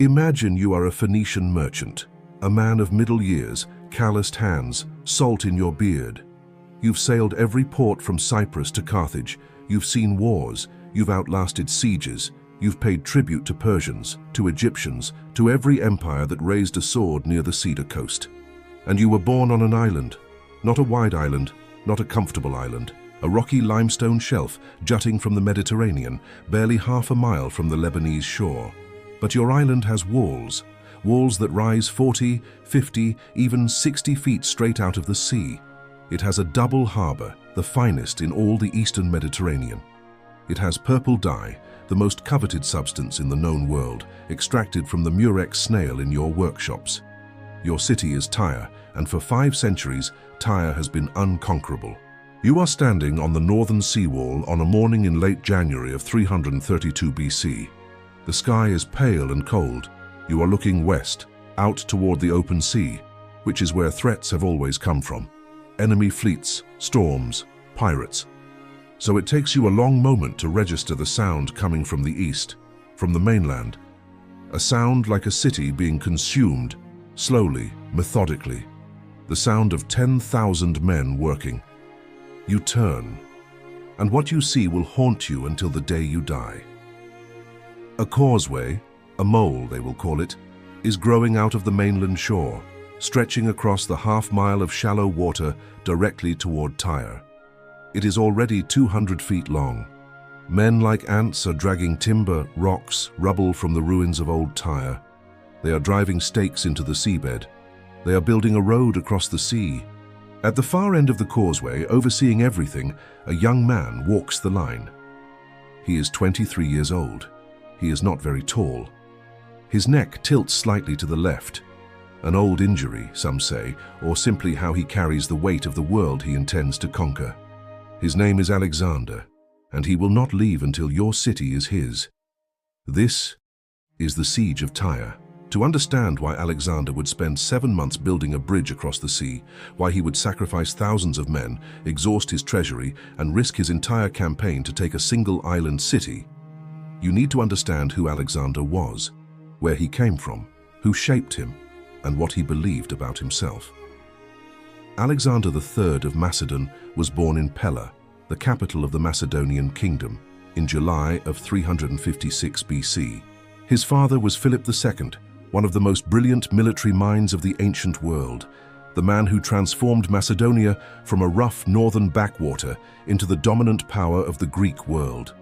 Imagine you are a Phoenician merchant, a man of middle years, calloused hands, salt in your beard. You've sailed every port from Cyprus to Carthage. You've seen wars. You've outlasted sieges. You've paid tribute to Persians, to Egyptians, to every empire that raised a sword near the Cedar Coast. And you were born on an island. Not a wide island, not a comfortable island. A rocky limestone shelf jutting from the Mediterranean, barely half a mile from the Lebanese shore. But your island has walls. Walls that rise 40, 50, even 60 feet straight out of the sea. It has a double harbor, the finest in all the eastern Mediterranean. It has purple dye, the most coveted substance in the known world, extracted from the murex snail in your workshops. Your city is Tyre, and for 5 centuries, Tyre has been unconquerable. You are standing on the northern seawall on a morning in late January of 332 BC. The sky is pale and cold. You are looking west, out toward the open sea, which is where threats have always come from. Enemy fleets, storms, pirates. So it takes you a long moment to register the sound coming from the east, from the mainland. A sound like a city being consumed, slowly, methodically. The sound of 10,000 men working. You turn, and what you see will haunt you until the day you die. A causeway, a mole they will call it, is growing out of the mainland shore, stretching across the half-mile of shallow water directly toward Tyre. It is already 200 feet long. Men like ants are dragging timber, rocks, rubble from the ruins of old Tyre. They are driving stakes into the seabed. They are building a road across the sea. At the far end of the causeway, overseeing everything, a young man walks the line. He is 23 years old. He is not very tall. His neck tilts slightly to the left. An old injury, some say, or simply how he carries the weight of the world he intends to conquer. His name is Alexander, and he will not leave until your city is his. This is the siege of Tyre. To understand why Alexander would spend 7 months building a bridge across the sea, why he would sacrifice thousands of men, exhaust his treasury, and risk his entire campaign to take a single island city, you need to understand who Alexander was, where he came from, who shaped him, and what he believed about himself. Alexander III of Macedon was born in Pella, the capital of the Macedonian kingdom, in July of 356 BC. His father was Philip II, one of the most brilliant military minds of the ancient world, the man who transformed Macedonia from a rough northern backwater into the dominant power of the Greek world.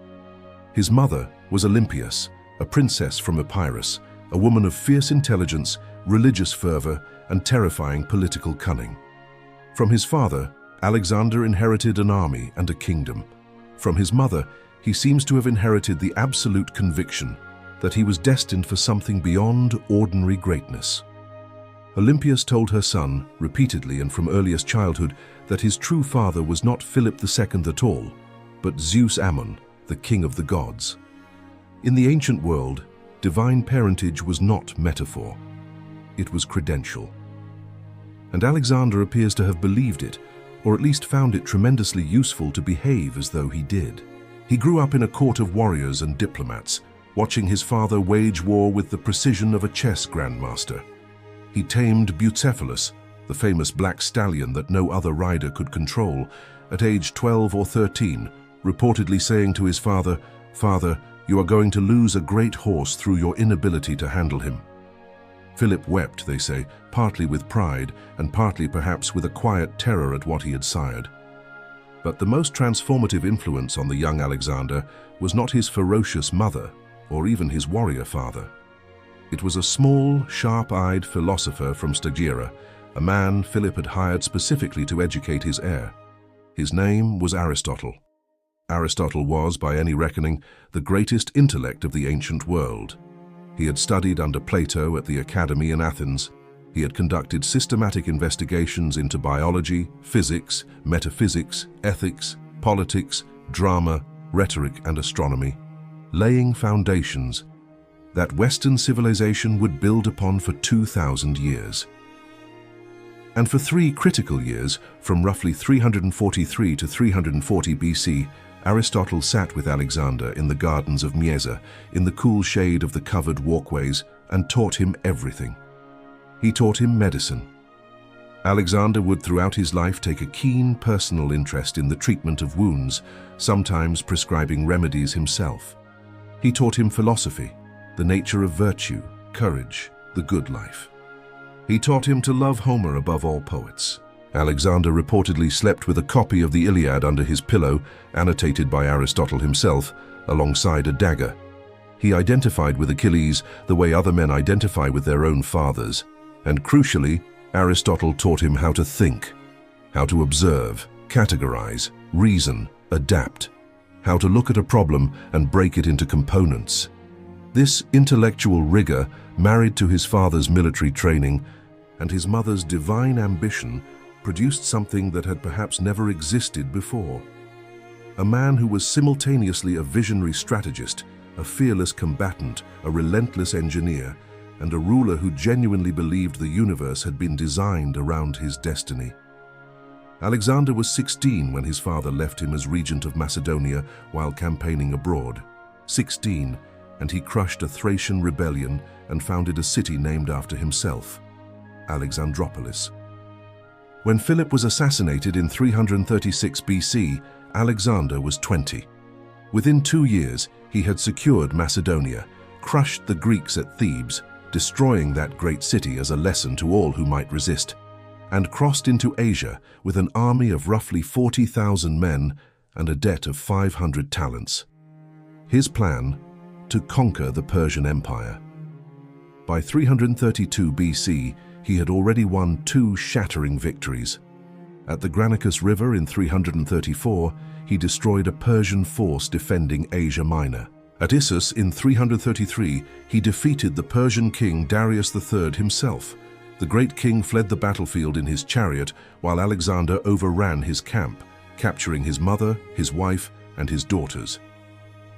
His mother was Olympias, a princess from Epirus, a woman of fierce intelligence, religious fervor, and terrifying political cunning. From his father, Alexander inherited an army and a kingdom. From his mother, he seems to have inherited the absolute conviction that he was destined for something beyond ordinary greatness. Olympias told her son, repeatedly and from earliest childhood, that his true father was not Philip II at all, but Zeus Ammon, the king of the gods. In the ancient world, divine parentage was not metaphor. It was credential. And Alexander appears to have believed it, or at least found it tremendously useful to behave as though he did. He grew up in a court of warriors and diplomats, watching his father wage war with the precision of a chess grandmaster. He tamed Bucephalus, the famous black stallion that no other rider could control, at age 12 or 13, reportedly saying to his father, "Father, you are going to lose a great horse through your inability to handle him." Philip wept, they say, partly with pride and partly perhaps with a quiet terror at what he had sired. But the most transformative influence on the young Alexander was not his ferocious mother or even his warrior father. It was a small, sharp-eyed philosopher from Stagira, a man Philip had hired specifically to educate his heir. His name was Aristotle. Aristotle was, by any reckoning, the greatest intellect of the ancient world. He had studied under Plato at the Academy in Athens. He had conducted systematic investigations into biology, physics, metaphysics, ethics, politics, drama, rhetoric, and astronomy, laying foundations that Western civilization would build upon for 2,000 years. And for 3 critical years, from roughly 343 to 340 BC, Aristotle sat with Alexander in the gardens of Mieza, in the cool shade of the covered walkways, and taught him everything. He taught him medicine. Alexander would throughout his life take a keen personal interest in the treatment of wounds, sometimes prescribing remedies himself. He taught him philosophy, the nature of virtue, courage, the good life. He taught him to love Homer above all poets. Alexander reportedly slept with a copy of the Iliad under his pillow, annotated by Aristotle himself, alongside a dagger. He identified with Achilles the way other men identify with their own fathers, and crucially, Aristotle taught him how to think, how to observe, categorize, reason, adapt, how to look at a problem and break it into components. This intellectual rigor, married to his father's military training and his mother's divine ambition, produced something that had perhaps never existed before. A man who was simultaneously a visionary strategist, a fearless combatant, a relentless engineer, and a ruler who genuinely believed the universe had been designed around his destiny. Alexander was 16 when his father left him as regent of Macedonia while campaigning abroad. 16, and he crushed a Thracian rebellion and founded a city named after himself, Alexandropolis. When Philip was assassinated in 336 BC, Alexander was 20. Within 2 years, he had secured Macedonia, crushed the Greeks at Thebes, destroying that great city as a lesson to all who might resist, and crossed into Asia with an army of roughly 40,000 men and a debt of 500 talents. His plan? To conquer the Persian Empire. By 332 BC, he had already won 2 shattering victories. At the Granicus River in 334, he destroyed a Persian force defending Asia Minor. At Issus in 333, he defeated the Persian king Darius III himself. The great king fled the battlefield in his chariot while Alexander overran his camp, capturing his mother, his wife, and his daughters.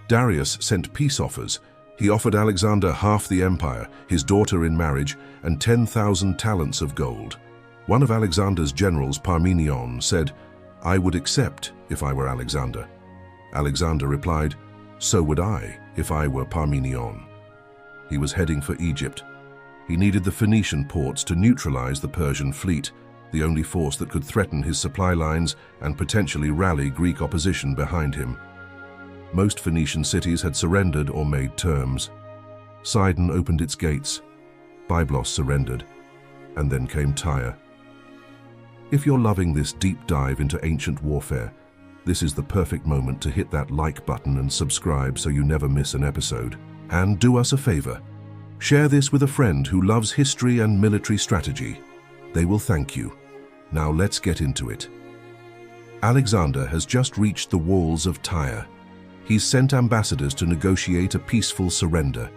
Darius sent peace offers. He offered Alexander half the empire, his daughter in marriage, and 10,000 talents of gold. One of Alexander's generals, Parmenion, said, "I would accept if I were Alexander." Alexander replied, "So would I if I were Parmenion." He was heading for Egypt. He needed the Phoenician ports to neutralize the Persian fleet, the only force that could threaten his supply lines and potentially rally Greek opposition behind him. Most Phoenician cities had surrendered or made terms. Sidon opened its gates. Byblos surrendered. And then came Tyre. If you're loving this deep dive into ancient warfare, this is the perfect moment to hit that like button and subscribe so you never miss an episode. And do us a favor. Share this with a friend who loves history and military strategy. They will thank you. Now let's get into it. Alexander has just reached the walls of Tyre. He's sent ambassadors to negotiate a peaceful surrender.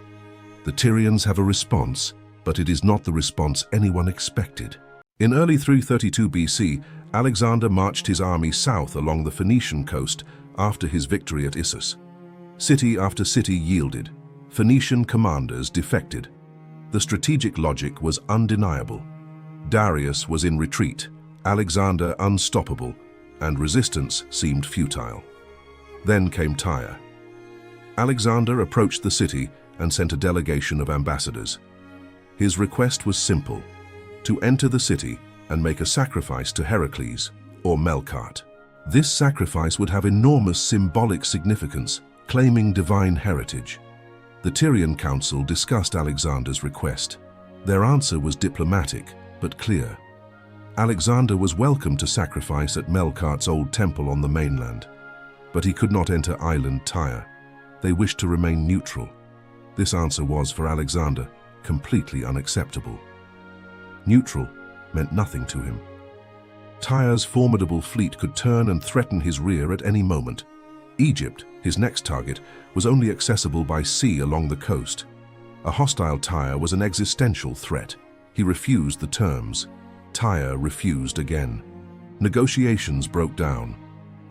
The Tyrians have a response, but it is not the response anyone expected. In early 332 BC, Alexander marched his army south along the Phoenician coast after his victory at Issus. City after city yielded. Phoenician commanders defected. The strategic logic was undeniable. Darius was in retreat, Alexander unstoppable, and resistance seemed futile. Then came Tyre. Alexander approached the city and sent a delegation of ambassadors. His request was simple: to enter the city and make a sacrifice to Heracles, or Melkart. This sacrifice would have enormous symbolic significance, claiming divine heritage. The Tyrian council discussed Alexander's request. Their answer was diplomatic, but clear. Alexander was welcome to sacrifice at Melkart's old temple on the mainland, but he could not enter island Tyre. They wished to remain neutral. This answer was, for Alexander, completely unacceptable. Neutral meant nothing to him. Tyre's formidable fleet could turn and threaten his rear at any moment. Egypt, his next target, was only accessible by sea along the coast. A hostile Tyre was an existential threat. He refused the terms. Tyre refused again. Negotiations broke down.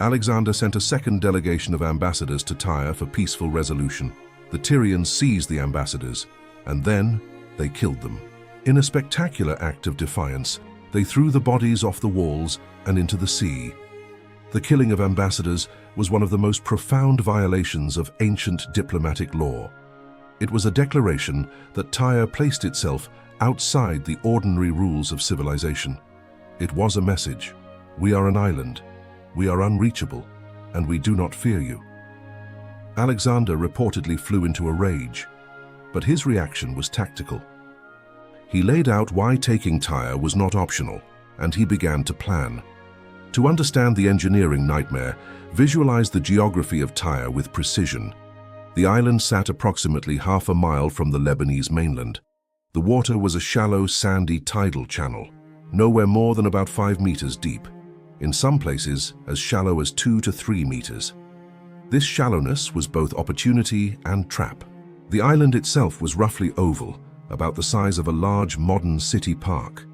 Alexander sent a second delegation of ambassadors to Tyre for peaceful resolution. The Tyrians seized the ambassadors, and then they killed them. In a spectacular act of defiance, they threw the bodies off the walls and into the sea. The killing of ambassadors was one of the most profound violations of ancient diplomatic law. It was a declaration that Tyre placed itself outside the ordinary rules of civilization. It was a message: we are an island, we are unreachable, and we do not fear you. Alexander reportedly flew into a rage, but his reaction was tactical. He laid out why taking Tyre was not optional, and he began to plan. To understand the engineering nightmare, visualize the geography of Tyre with precision. The island sat approximately half a mile from the Lebanese mainland. The water was a shallow, sandy tidal channel, nowhere more than about 5 meters deep, in some places as shallow as 2 to 3 meters. This shallowness was both opportunity and trap. The island itself was roughly oval, about the size of a large modern city park.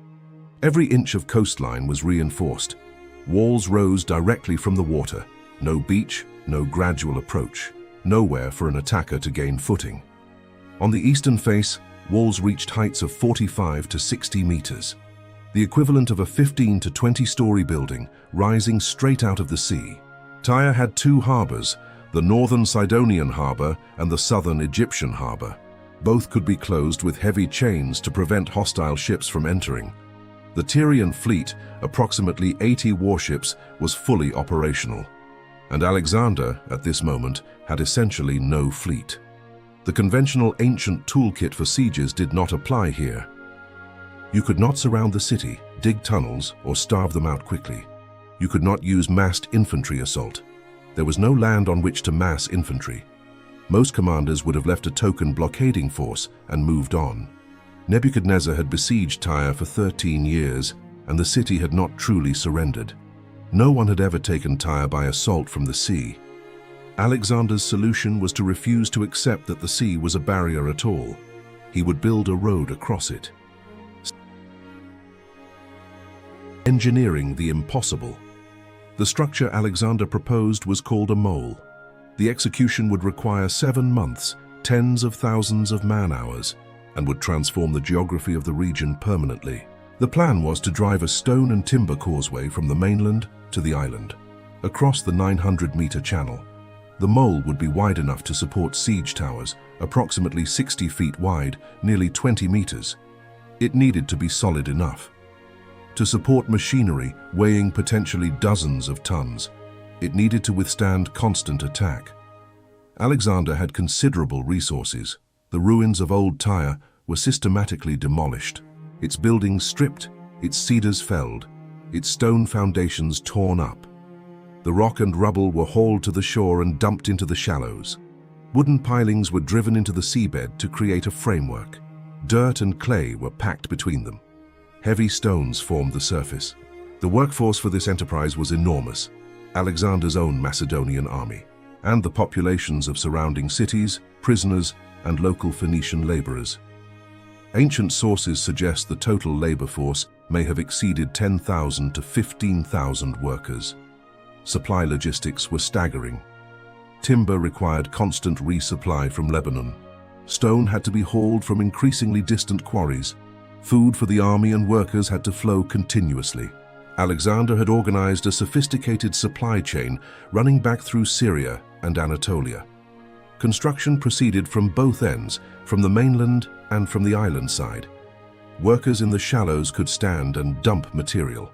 Every inch of coastline was reinforced. Walls rose directly from the water. No beach, no gradual approach. Nowhere for an attacker to gain footing. On the eastern face, walls reached heights of 45 to 60 meters, the equivalent of a 15 to 20-story building rising straight out of the sea. Tyre had 2 harbors, the northern Sidonian harbor and the southern Egyptian harbor. Both could be closed with heavy chains to prevent hostile ships from entering. The Tyrian fleet, approximately 80 warships, was fully operational. And Alexander, at this moment, had essentially no fleet. The conventional ancient toolkit for sieges did not apply here. You could not surround the city, dig tunnels, or starve them out quickly. You could not use massed infantry assault. There was no land on which to mass infantry. Most commanders would have left a token blockading force and moved on. Nebuchadnezzar had besieged Tyre for 13 years, and the city had not truly surrendered. No one had ever taken Tyre by assault from the sea. Alexander's solution was to refuse to accept that the sea was a barrier at all. He would build a road across it. Engineering the impossible. The structure Alexander proposed was called a mole. The execution would require 7 months, tens of thousands of man-hours, and would transform the geography of the region permanently. The plan was to drive a stone and timber causeway from the mainland to the island, across the 900-meter channel. The mole would be wide enough to support siege towers, approximately 60 feet wide, nearly 20 meters. It needed to be solid enough to support machinery weighing potentially dozens of tons. It needed to withstand constant attack. Alexander had considerable resources. The ruins of old Tyre were systematically demolished, its buildings stripped, its cedars felled, its stone foundations torn up. The rock and rubble were hauled to the shore and dumped into the shallows. Wooden pilings were driven into the seabed to create a framework. Dirt and clay were packed between them. Heavy stones formed the surface. The workforce for this enterprise was enormous: Alexander's own Macedonian army, and the populations of surrounding cities, prisoners, and local Phoenician laborers. Ancient sources suggest the total labor force may have exceeded 10,000 to 15,000 workers. Supply logistics were staggering. Timber required constant resupply from Lebanon. Stone had to be hauled from increasingly distant quarries. Food for the army and workers had to flow continuously. Alexander had organized a sophisticated supply chain running back through Syria and Anatolia. Construction proceeded from both ends, from the mainland and from the island side. Workers in the shallows could stand and dump material.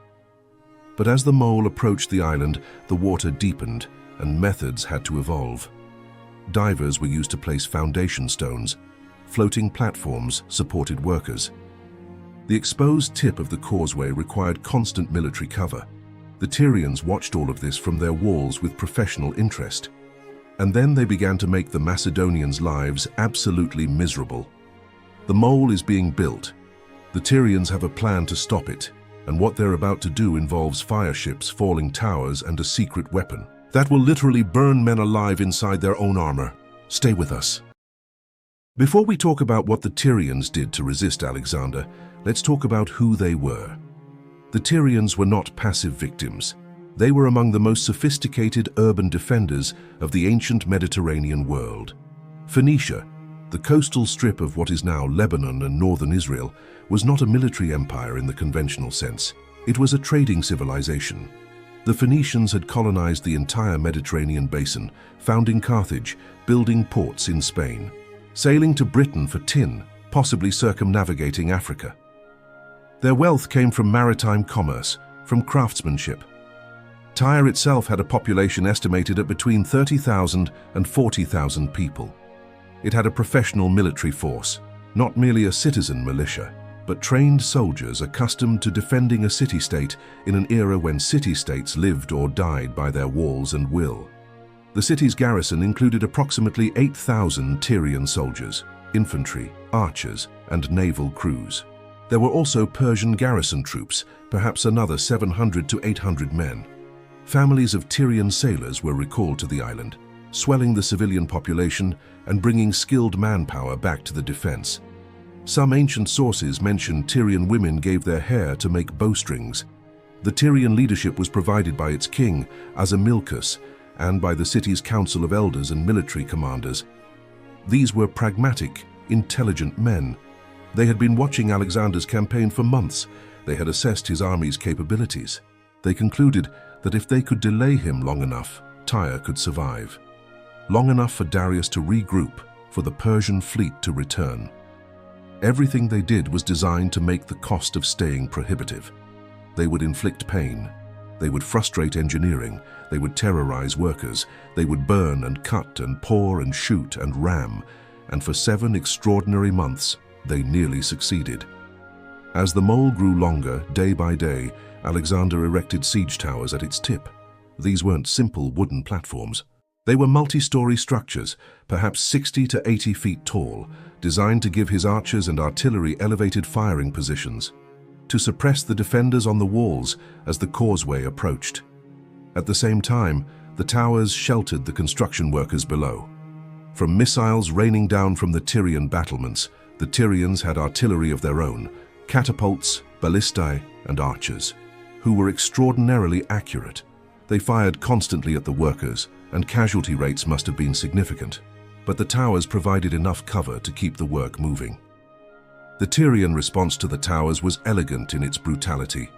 But as the mole approached the island, the water deepened and methods had to evolve. Divers were used to place foundation stones. Floating platforms supported workers. The exposed tip of the causeway required constant military cover. The Tyrians watched all of this from their walls with professional interest. And then they began to make the Macedonians' lives absolutely miserable. The mole is being built. The Tyrians have a plan to stop it, and what they're about to do involves fire ships, falling towers, and a secret weapon that will literally burn men alive inside their own armor. Stay with us. Before we talk about what the Tyrians did to resist Alexander, let's talk about who they were. The Tyrians were not passive victims. They were among the most sophisticated urban defenders of the ancient Mediterranean world. Phoenicia, the coastal strip of what is now Lebanon and northern Israel, was not a military empire in the conventional sense. It was a trading civilization. The Phoenicians had colonized the entire Mediterranean basin, founding Carthage, building ports in Spain. sailing to Britain for tin, possibly circumnavigating Africa. Their wealth came from maritime commerce, from craftsmanship. Tyre itself had a population estimated at between 30,000 and 40,000 people. It had a professional military force, not merely a citizen militia, but trained soldiers accustomed to defending a city-state in an era when city-states lived or died by their walls and will. The city's garrison included approximately 8,000 Tyrian soldiers, infantry, archers, and naval crews. There were also Persian garrison troops, perhaps another 700 to 800 men. Families of Tyrian sailors were recalled to the island, swelling the civilian population and bringing skilled manpower back to the defense. Some ancient sources mention Tyrian women gave their hair to make bowstrings. The Tyrian leadership was provided by its king, Azamilcus, and by the city's council of elders and military commanders. These were pragmatic, intelligent men. They had been watching Alexander's campaign for months. They had assessed his army's capabilities. They concluded that if they could delay him long enough, Tyre could survive. Long enough for Darius to regroup, for the Persian fleet to return. Everything they did was designed to make the cost of staying prohibitive. They would inflict pain. They would frustrate engineering. They would terrorize workers. They would burn and cut and pour and shoot and ram. And for 7 extraordinary months, they nearly succeeded. As the mole grew longer, day by day, Alexander erected siege towers at its tip. These weren't simple wooden platforms. They were multi-story structures, perhaps 60 to 80 feet tall, designed to give his archers and artillery elevated firing positions, to suppress the defenders on the walls as the causeway approached. At the same time, the towers sheltered the construction workers below. From missiles raining down from the Tyrian battlements, the Tyrians had artillery of their own, catapults, ballistae, and archers, who were extraordinarily accurate. They fired constantly at the workers, and casualty rates must have been significant. But the towers provided enough cover to keep the work moving. The Tyrian response to the towers was elegant in its brutality.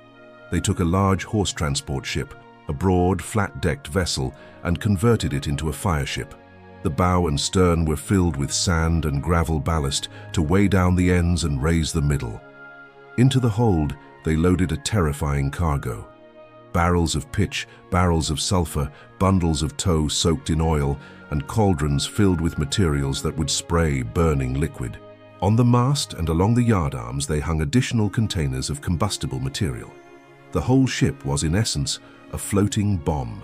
They took a large horse transport ship, a broad, flat-decked vessel, and converted it into a fire ship. The bow and stern were filled with sand and gravel ballast to weigh down the ends and raise the middle. Into the hold, they loaded a terrifying cargo. Barrels of pitch, barrels of sulfur, bundles of tow soaked in oil, and cauldrons filled with materials that would spray burning liquid. On the mast and along the yardarms they hung additional containers of combustible material. The whole ship was in essence a floating bomb.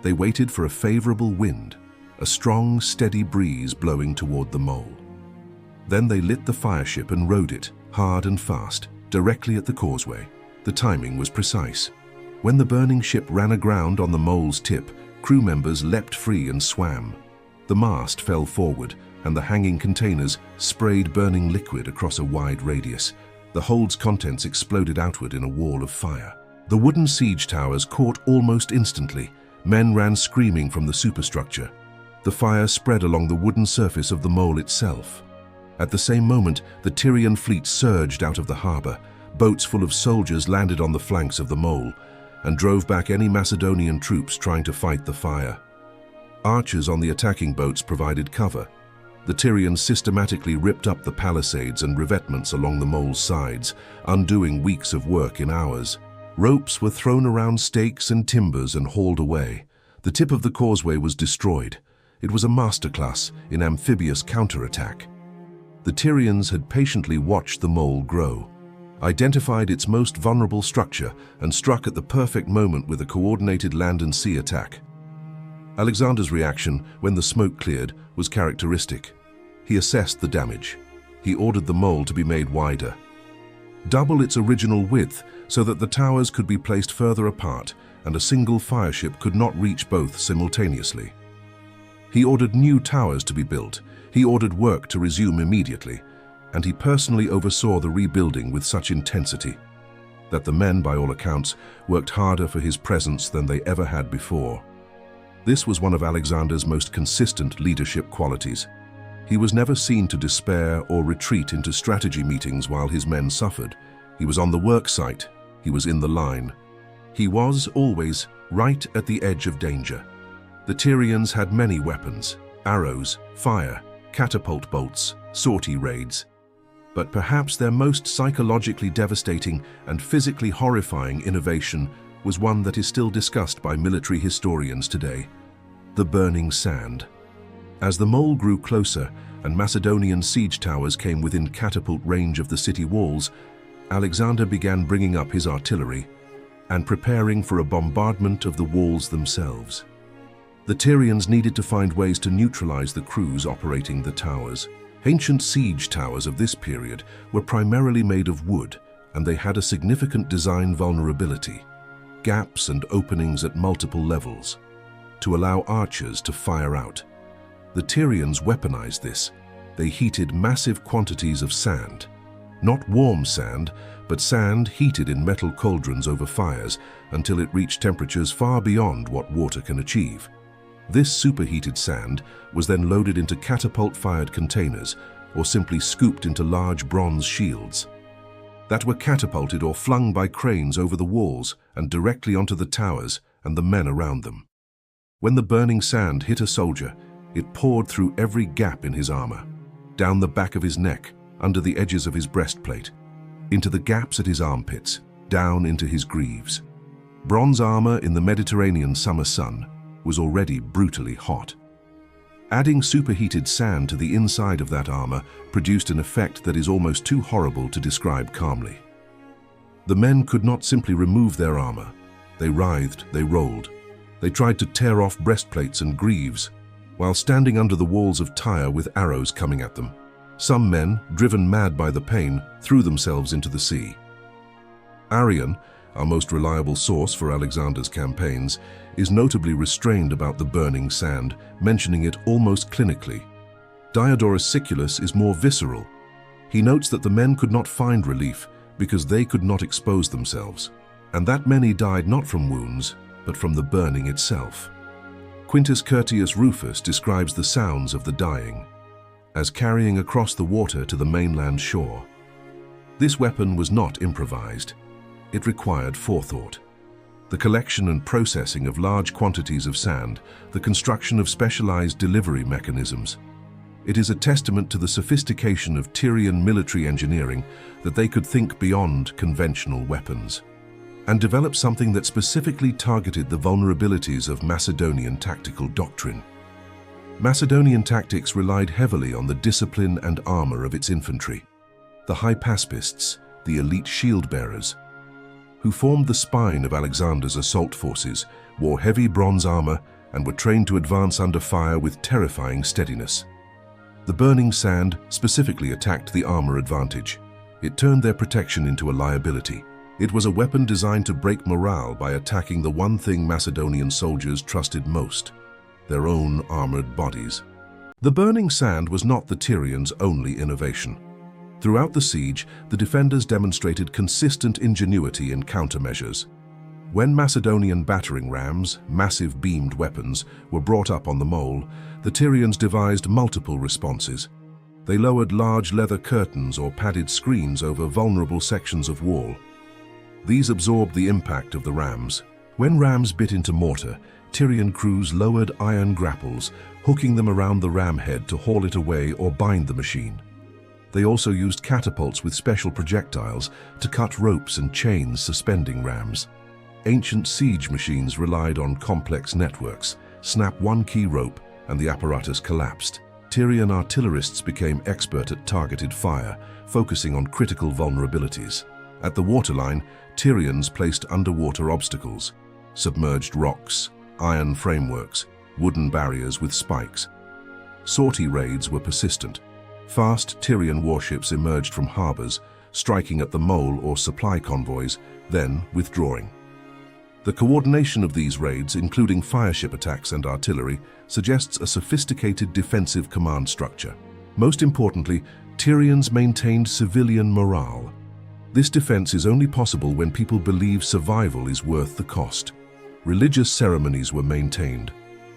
They waited for a favorable wind, a strong, steady breeze blowing toward the mole. Then they lit the fire ship and rowed it, hard and fast, directly at the causeway. The timing was precise. When the burning ship ran aground on the mole's tip, crew members leapt free and swam. The mast fell forward, and the hanging containers sprayed burning liquid across a wide radius. The hold's contents exploded outward in a wall of fire. The wooden siege towers caught almost instantly. Men ran screaming from the superstructure. The fire spread along the wooden surface of the mole itself. At the same moment, the Tyrian fleet surged out of the harbor. Boats full of soldiers landed on the flanks of the mole and drove back any Macedonian troops trying to fight the fire. Archers on the attacking boats provided cover. The Tyrians systematically ripped up the palisades and revetments along the mole's sides, undoing weeks of work in hours. Ropes were thrown around stakes and timbers and hauled away. The tip of the causeway was destroyed. It was a masterclass in amphibious counterattack. The Tyrians had patiently watched the mole grow, identified its most vulnerable structure, and struck at the perfect moment with a coordinated land and sea attack. Alexander's reaction, when the smoke cleared, was characteristic. He assessed the damage. He ordered the mole to be made wider. Double its original width so that the towers could be placed further apart and a single fireship could not reach both simultaneously. He ordered new towers to be built. He ordered work to resume immediately, and he personally oversaw the rebuilding with such intensity that the men, by all accounts, worked harder for his presence than they ever had before. This was one of Alexander's most consistent leadership qualities. He was never seen to despair or retreat into strategy meetings while his men suffered. He was on the work site. He was in the line. He was always right at the edge of danger. The Tyrians had many weapons: arrows, fire, catapult bolts, sortie raids. But perhaps their most psychologically devastating and physically horrifying innovation was one that is still discussed by military historians today: the burning sand. As the mole grew closer and Macedonian siege towers came within catapult range of the city walls, Alexander began bringing up his artillery and preparing for a bombardment of the walls themselves. The Tyrians needed to find ways to neutralize the crews operating the towers. Ancient siege towers of this period were primarily made of wood, and they had a significant design vulnerability: gaps and openings at multiple levels, to allow archers to fire out. The Tyrians weaponized this. They heated massive quantities of sand. Not warm sand, but sand heated in metal cauldrons over fires until it reached temperatures far beyond what water can achieve. This superheated sand was then loaded into catapult-fired containers or simply scooped into large bronze shields that were catapulted or flung by cranes over the walls and directly onto the towers and the men around them. When the burning sand hit a soldier, it poured through every gap in his armor, down the back of his neck, under the edges of his breastplate, into the gaps at his armpits, down into his greaves. Bronze armor in the Mediterranean summer sun was already brutally hot. Adding superheated sand to the inside of that armor produced an effect that is almost too horrible to describe calmly. The men could not simply remove their armor. They writhed, they rolled. They tried to tear off breastplates and greaves, while standing under the walls of Tyre with arrows coming at them. Some men, driven mad by the pain, threw themselves into the sea. Arrian, our most reliable source for Alexander's campaigns, is notably restrained about the burning sand, mentioning it almost clinically. Diodorus Siculus is more visceral. He notes that the men could not find relief because they could not expose themselves, and that many died not from wounds, but from the burning itself. Quintus Curtius Rufus describes the sounds of the dying as carrying across the water to the mainland shore. This weapon was not improvised. It required forethought. The collection and processing of large quantities of sand, the construction of specialized delivery mechanisms. It is a testament to the sophistication of Tyrian military engineering that they could think beyond conventional weapons and develop something that specifically targeted the vulnerabilities of Macedonian tactical doctrine. Macedonian tactics relied heavily on the discipline and armor of its infantry. The hypaspists, the elite shield-bearers, who formed the spine of Alexander's assault forces, wore heavy bronze armor and were trained to advance under fire with terrifying steadiness. The burning sand specifically attacked the armor advantage. It turned their protection into a liability. It was a weapon designed to break morale by attacking the one thing Macedonian soldiers trusted most: their own armored bodies. The burning sand was not the Tyrians' only innovation. Throughout the siege, the defenders demonstrated consistent ingenuity in countermeasures. When Macedonian battering rams, massive beamed weapons, were brought up on the mole, the Tyrians devised multiple responses. They lowered large leather curtains or padded screens over vulnerable sections of wall. These absorbed the impact of the rams. When rams bit into mortar, Tyrian crews lowered iron grapples, hooking them around the ram head to haul it away or bind the machine. They also used catapults with special projectiles to cut ropes and chains suspending rams. Ancient siege machines relied on complex networks. Snap one key rope and the apparatus collapsed. Tyrian artillerists became expert at targeted fire, focusing on critical vulnerabilities. At the waterline, Tyrians placed underwater obstacles: submerged rocks, iron frameworks, wooden barriers with spikes. Sortie raids were persistent. Fast Tyrian warships emerged from harbors, striking at the mole or supply convoys, then withdrawing. The coordination of these raids, including fireship attacks and artillery, suggests a sophisticated defensive command structure. Most importantly, Tyrians maintained civilian morale. This defense is only possible when people believe survival is worth the cost. Religious ceremonies were maintained.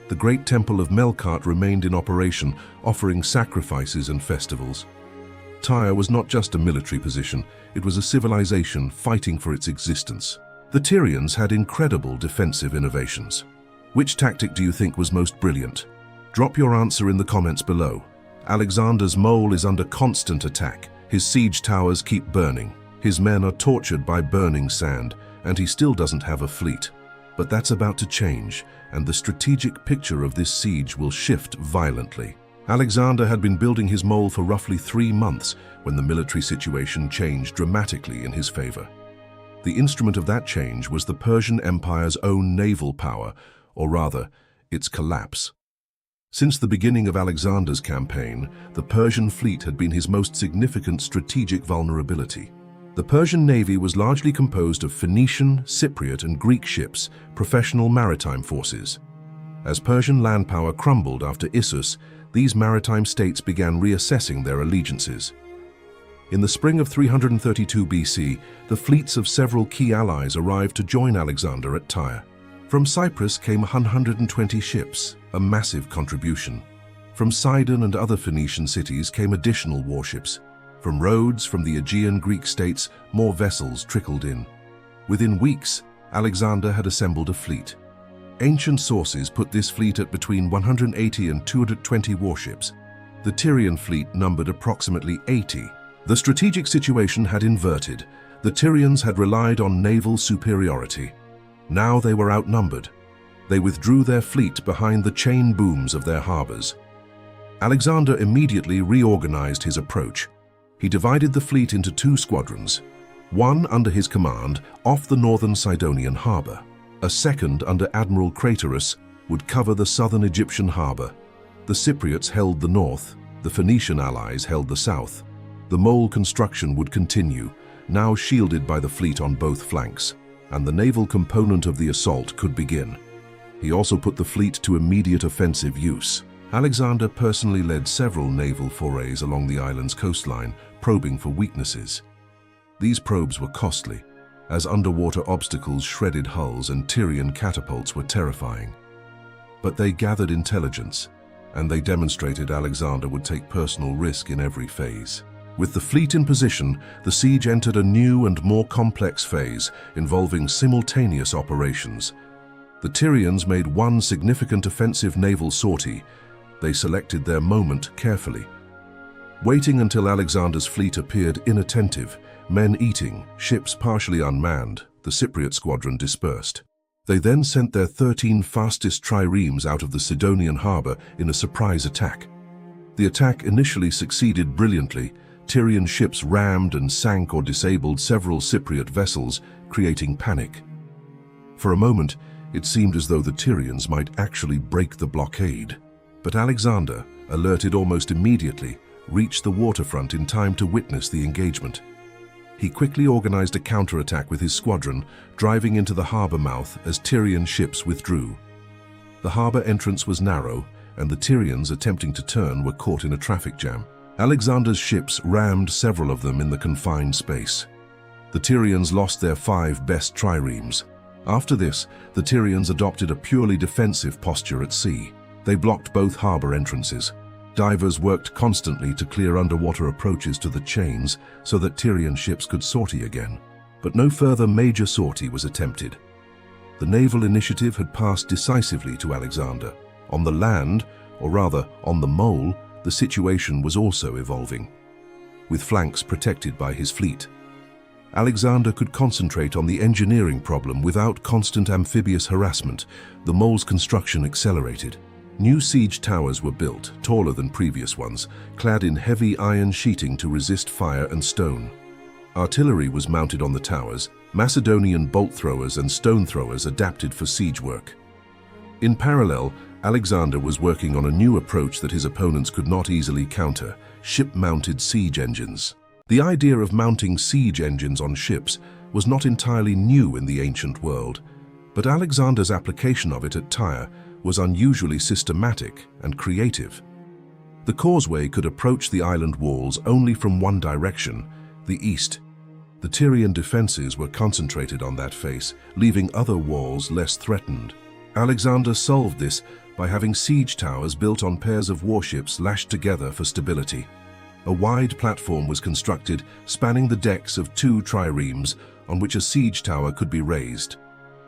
The great temple of Melkart remained in operation, offering sacrifices and festivals. Tyre was not just a military position, it was a civilization fighting for its existence. The Tyrians had incredible defensive innovations. Which tactic do you think was most brilliant? Drop your answer in the comments below. Alexander's mole is under constant attack. His siege towers keep burning. His men are tortured by burning sand, and he still doesn't have a fleet. But that's about to change, and the strategic picture of this siege will shift violently. Alexander had been building his mole for roughly 3 months when the military situation changed dramatically in his favor. The instrument of that change was the Persian Empire's own naval power, or rather, its collapse. Since the beginning of Alexander's campaign, the Persian fleet had been his most significant strategic vulnerability. The Persian navy was largely composed of Phoenician, Cypriot, and Greek ships, professional maritime forces. As Persian land power crumbled after Issus, these maritime states began reassessing their allegiances. In the spring of 332 BC, the fleets of several key allies arrived to join Alexander at Tyre. From Cyprus came 120 ships, a massive contribution. From Sidon and other Phoenician cities came additional warships. From Rhodes, from the Aegean Greek states, more vessels trickled in. Within weeks, Alexander had assembled a fleet. Ancient sources put this fleet at between 180 and 220 warships. The Tyrian fleet numbered approximately 80. The strategic situation had inverted. The Tyrians had relied on naval superiority. Now they were outnumbered. They withdrew their fleet behind the chain booms of their harbors. Alexander immediately reorganized his approach. He divided the fleet into 2 squadrons, one under his command off the northern Sidonian harbor. A second under Admiral Craterus would cover the southern Egyptian harbor. The Cypriots held the north, the Phoenician allies held the south. The mole construction would continue, now shielded by the fleet on both flanks, and the naval component of the assault could begin. He also put the fleet to immediate offensive use. Alexander personally led several naval forays along the island's coastline, probing for weaknesses. These probes were costly, as underwater obstacles shredded hulls and Tyrian catapults were terrifying. But they gathered intelligence, and they demonstrated Alexander would take personal risk in every phase. With the fleet in position, the siege entered a new and more complex phase involving simultaneous operations. The Tyrians made one significant offensive naval sortie. They selected their moment carefully. Waiting until Alexander's fleet appeared inattentive, men eating, ships partially unmanned, the Cypriot squadron dispersed. They then sent their 13 fastest triremes out of the Sidonian harbor in a surprise attack. The attack initially succeeded brilliantly. Tyrian ships rammed and sank or disabled several Cypriot vessels, creating panic. For a moment, it seemed as though the Tyrians might actually break the blockade. But Alexander, alerted almost immediately, reached the waterfront in time to witness the engagement. He quickly organized a counterattack with his squadron, driving into the harbor mouth as Tyrian ships withdrew. The harbor entrance was narrow, and the Tyrians attempting to turn were caught in a traffic jam. Alexander's ships rammed several of them in the confined space. The Tyrians lost their 5 best triremes. After this, the Tyrians adopted a purely defensive posture at sea. They blocked both harbor entrances. Divers worked constantly to clear underwater approaches to the chains so that Tyrian ships could sortie again. But no further major sortie was attempted. The naval initiative had passed decisively to Alexander. On the land, or rather on the mole, the situation was also evolving, with flanks protected by his fleet. Alexander could concentrate on the engineering problem without constant amphibious harassment. The mole's construction accelerated. New siege towers were built, taller than previous ones, clad in heavy iron sheeting to resist fire and stone. Artillery was mounted on the towers, Macedonian bolt throwers and stone throwers adapted for siege work. In parallel, Alexander was working on a new approach that his opponents could not easily counter: ship-mounted siege engines. The idea of mounting siege engines on ships was not entirely new in the ancient world, but Alexander's application of it at Tyre was unusually systematic and creative. The causeway could approach the island walls only from one direction, the east. The Tyrian defenses were concentrated on that face, leaving other walls less threatened. Alexander solved this by having siege towers built on pairs of warships lashed together for stability. A wide platform was constructed, spanning the decks of 2 triremes, on which a siege tower could be raised.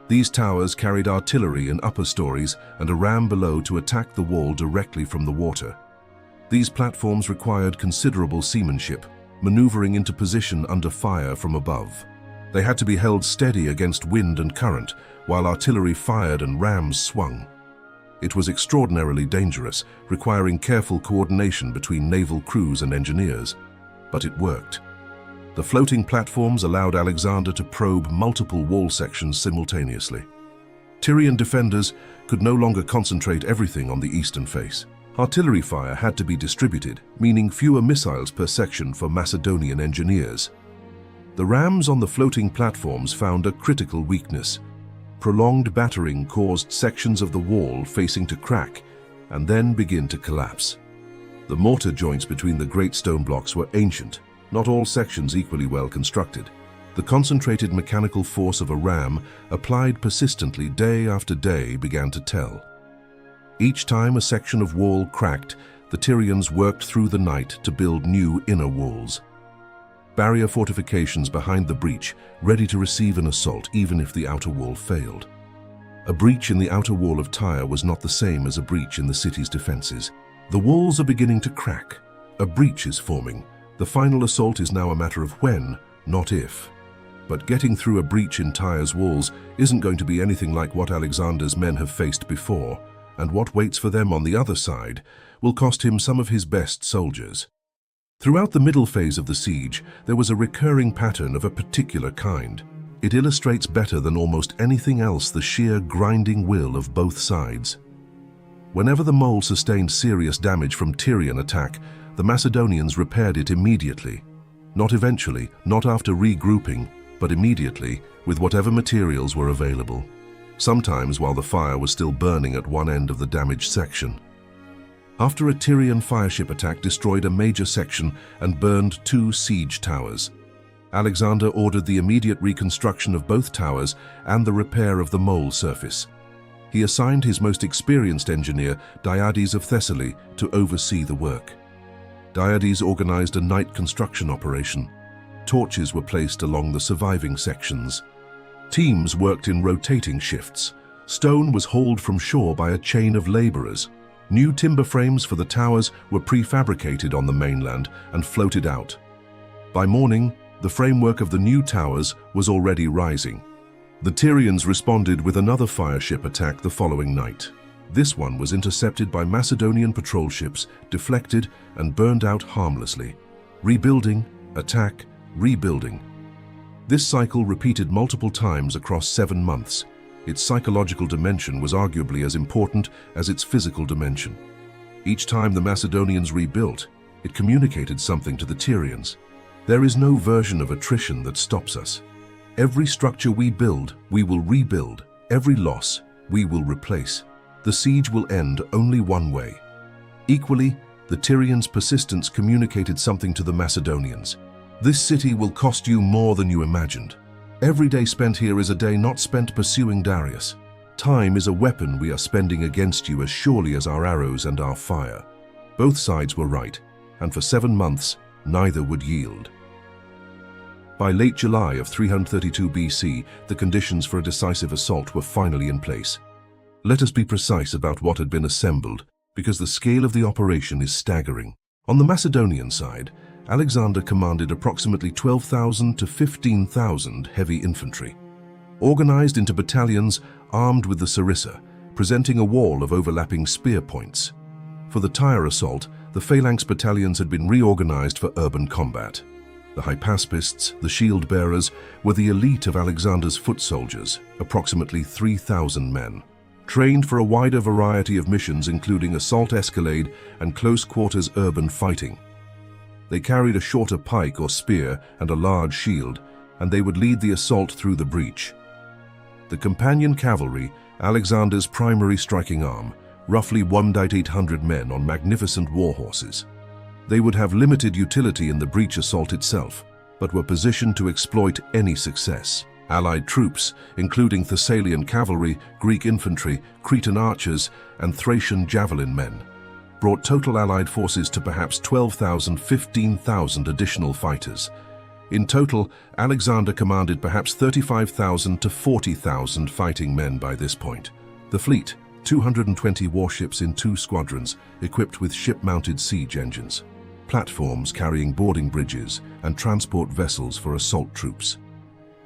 These towers carried artillery in upper stories and a ram below to attack the wall directly from the water. These platforms required considerable seamanship, maneuvering into position under fire from above. They had to be held steady against wind and current, while artillery fired and rams swung. It was extraordinarily dangerous, requiring careful coordination between naval crews and engineers. But it worked. The floating platforms allowed Alexander to probe multiple wall sections simultaneously. Tyrian defenders could no longer concentrate everything on the eastern face. Artillery fire had to be distributed, meaning fewer missiles per section for Macedonian engineers. The rams on the floating platforms found a critical weakness. Prolonged battering caused sections of the wall facing to crack and then begin to collapse. The mortar joints between the great stone blocks were ancient, not all sections equally well constructed. The concentrated mechanical force of a ram, applied persistently day after day, began to tell. Each time a section of wall cracked, the Tyrians worked through the night to build new inner walls. Barrier fortifications behind the breach, ready to receive an assault even if the outer wall failed. A breach in the outer wall of Tyre was not the same as a breach in the city's defenses. The walls are beginning to crack. A breach is forming. The final assault is now a matter of when, not if. But getting through a breach in Tyre's walls isn't going to be anything like what Alexander's men have faced before, and what waits for them on the other side will cost him some of his best soldiers. Throughout the middle phase of the siege, there was a recurring pattern of a particular kind. It illustrates better than almost anything else the sheer grinding will of both sides. Whenever the mole sustained serious damage from Tyrian attack, the Macedonians repaired it immediately. Not eventually, not after regrouping, but immediately, with whatever materials were available. Sometimes while the fire was still burning at one end of the damaged section. After a Tyrian fireship attack destroyed a major section and burned 2 siege towers, Alexander ordered the immediate reconstruction of both towers and the repair of the mole surface. He assigned his most experienced engineer, Diades of Thessaly, to oversee the work. Diades organized a night construction operation. Torches were placed along the surviving sections. Teams worked in rotating shifts. Stone was hauled from shore by a chain of laborers. New timber frames for the towers were prefabricated on the mainland and floated out. By morning, the framework of the new towers was already rising. The Tyrians responded with another fireship attack the following night. This one was intercepted by Macedonian patrol ships, deflected and burned out harmlessly. Rebuilding, attack, rebuilding. This cycle repeated multiple times across 7 months. Its psychological dimension was arguably as important as its physical dimension. Each time the Macedonians rebuilt, it communicated something to the Tyrians. There is no version of attrition that stops us. Every structure we build, we will rebuild. Every loss, we will replace. The siege will end only one way. Equally, the Tyrians' persistence communicated something to the Macedonians. This city will cost you more than you imagined. Every day spent here is a day not spent pursuing Darius. Time is a weapon we are spending against you as surely as our arrows and our fire. Both sides were right, and for 7 months, neither would yield. By late July of 332 BC, the conditions for a decisive assault were finally in place. Let us be precise about what had been assembled, because the scale of the operation is staggering. On the Macedonian side, Alexander commanded approximately 12,000 to 15,000 heavy infantry, organized into battalions armed with the sarissa, presenting a wall of overlapping spear points. For the Tyre assault, the phalanx battalions had been reorganized for urban combat. The hypaspists, the shield-bearers, were the elite of Alexander's foot soldiers, approximately 3,000 men, trained for a wider variety of missions including assault escalade and close-quarters urban fighting. They carried a shorter pike or spear and a large shield, and they would lead the assault through the breach. The companion cavalry, Alexander's primary striking arm, roughly 1,800 men on magnificent war horses. They would have limited utility in the breach assault itself, but were positioned to exploit any success. Allied troops, including Thessalian cavalry, Greek infantry, Cretan archers, and Thracian javelin men, brought total Allied forces to perhaps 12,000, 15,000 additional fighters. In total, Alexander commanded perhaps 35,000 to 40,000 fighting men by this point. The fleet, 220 warships in 2 squadrons equipped with ship-mounted siege engines, platforms carrying boarding bridges and transport vessels for assault troops.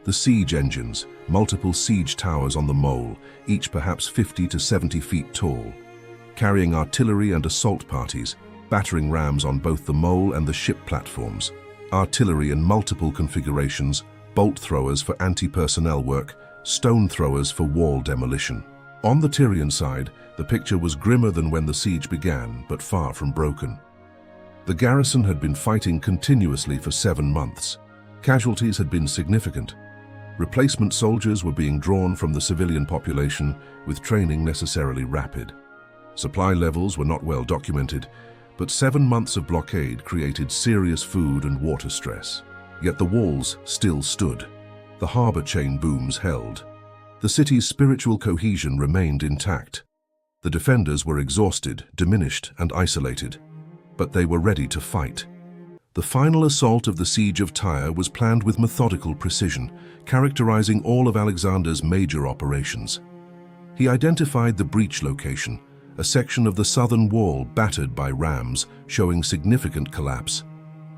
The siege engines, multiple siege towers on the mole, each perhaps 50 to 70 feet tall, carrying artillery and assault parties, battering rams on both the mole and the ship platforms, artillery in multiple configurations, bolt throwers for anti-personnel work, stone throwers for wall demolition. On the Tyrian side, the picture was grimmer than when the siege began, but far from broken. The garrison had been fighting continuously for 7 months. Casualties had been significant. Replacement soldiers were being drawn from the civilian population, with training necessarily rapid. Supply levels were not well documented, but 7 months of blockade created serious food and water stress. Yet the walls still stood. The harbor chain booms held. The city's spiritual cohesion remained intact. The defenders were exhausted, diminished, and isolated, but they were ready to fight. The final assault of the Siege of Tyre was planned with methodical precision, characterizing all of Alexander's major operations. He identified the breach location, a section of the southern wall battered by rams, showing significant collapse.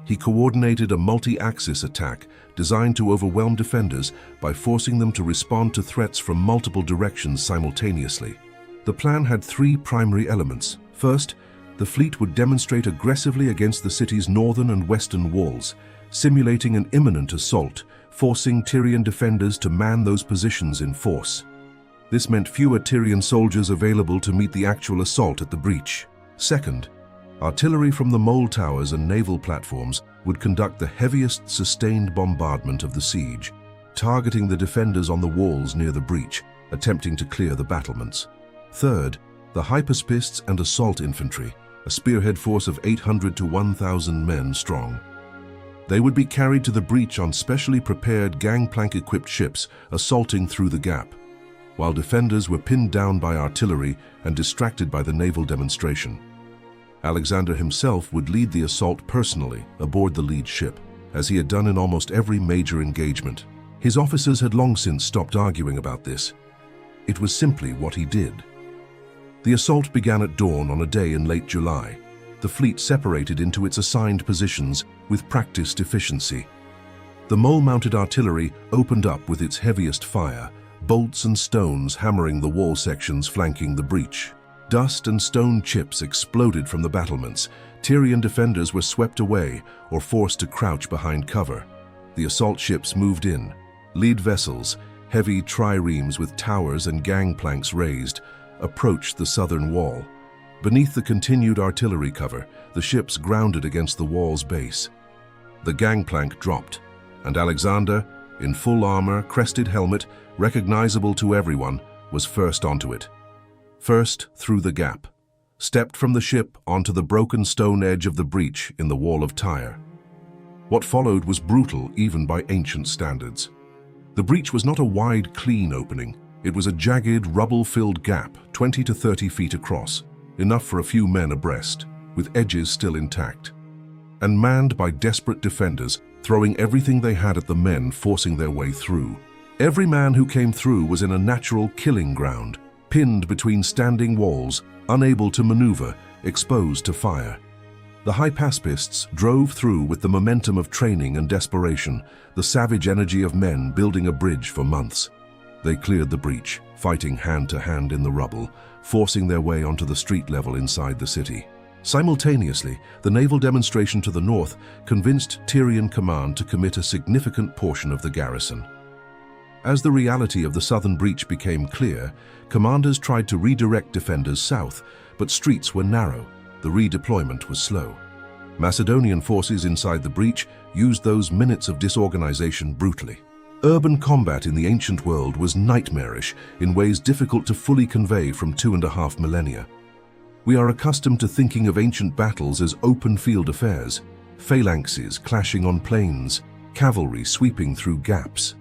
He coordinated a multi-axis attack designed to overwhelm defenders by forcing them to respond to threats from multiple directions simultaneously. The plan had 3 primary elements. First, the fleet would demonstrate aggressively against the city's northern and western walls, simulating an imminent assault, forcing Tyrian defenders to man those positions in force. This meant fewer Tyrian soldiers available to meet the actual assault at the breach. Second, artillery from the mole towers and naval platforms would conduct the heaviest sustained bombardment of the siege, targeting the defenders on the walls near the breach, attempting to clear the battlements. Third, the hypaspists and assault infantry, a spearhead force of 800 to 1,000 men strong. They would be carried to the breach on specially prepared gangplank-equipped ships assaulting through the gap, while defenders were pinned down by artillery and distracted by the naval demonstration. Alexander himself would lead the assault personally aboard the lead ship, as he had done in almost every major engagement. His officers had long since stopped arguing about this. It was simply what he did. The assault began at dawn on a day in late July. The fleet separated into its assigned positions with practiced efficiency. The mole-mounted artillery opened up with its heaviest fire, bolts and stones hammering the wall sections flanking the breach. Dust and stone chips exploded from the battlements. Tyrian defenders were swept away or forced to crouch behind cover. The assault ships moved in. Lead vessels, heavy triremes with towers and gangplanks raised, approached the southern wall. Beneath the continued artillery cover, the ships grounded against the wall's base. The gangplank dropped, and Alexander, in full armor, crested helmet, recognizable to everyone, was first onto it. First through the gap, stepped from the ship onto the broken stone edge of the breach in the wall of Tyre. What followed was brutal even by ancient standards. The breach was not a wide, clean opening. It was a jagged, rubble-filled gap, 20 to 30 feet across, enough for a few men abreast, with edges still intact, and manned by desperate defenders, throwing everything they had at the men forcing their way through. Every man who came through was in a natural killing ground, pinned between standing walls, unable to maneuver, exposed to fire. The hypaspists drove through with the momentum of training and desperation, the savage energy of men building a bridge for months. They cleared the breach, fighting hand-to-hand in the rubble, forcing their way onto the street level inside the city. Simultaneously, the naval demonstration to the north convinced Tyrian command to commit a significant portion of the garrison. As the reality of the southern breach became clear, commanders tried to redirect defenders south, but streets were narrow. The redeployment was slow. Macedonian forces inside the breach used those minutes of disorganization brutally. Urban combat in the ancient world was nightmarish in ways difficult to fully convey from 2.5 millennia. We are accustomed to thinking of ancient battles as open field affairs, phalanxes clashing on plains, cavalry sweeping through gaps.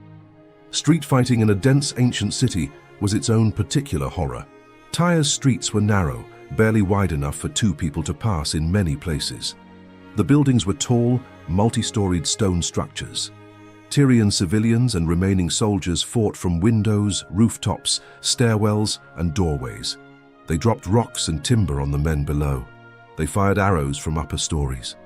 Street fighting in a dense ancient city was its own particular horror. Tyre's streets were narrow, barely wide enough for 2 people to pass in many places. The buildings were tall, multi-storied stone structures. Tyrian civilians and remaining soldiers fought from windows, rooftops, stairwells, and doorways. They dropped rocks and timber on the men below. They fired arrows from upper stories.